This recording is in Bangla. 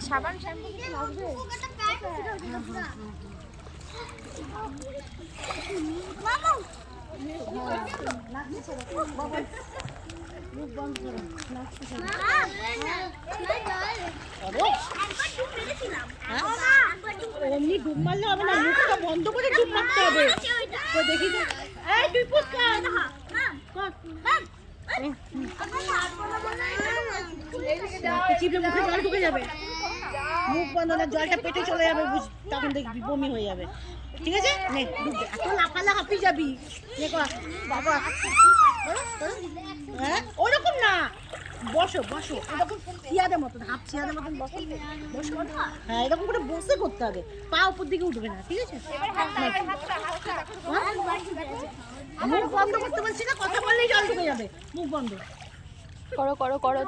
সাবান শ্যাম্পু কিছু লাগবে? মুখ বন্ধ করো। এমনি ডুব মারলে হবে না, মুখটা বন্ধ করে ডুব মারতে হবে। তো দেখি তুই পুষ্কা চিপলে মুখে জল ঢুকে যাবে, মুখ বন্ধ না, জলটা পেটে চলে যাবে, তখন দেখবি বমি হয়ে যাবে। ঠিক আছে, নে এত লাফালা হাঁপি যাবি। বাবা হ্যাঁ ওরকম না, বসো বসো, এরকম সিয়াদের মতন, হাফ সিয়াদের মতন বসো বসো। হ্যাঁ এরকম করে বসে করতে হবে, পা উপর দিকে উঠবে না। ঠিক আছে, মুখ বন্ধ করতে বলছি না, কথা বললেই জল ঢুকে যাবে, মুখ বন্ধ করো করো করো।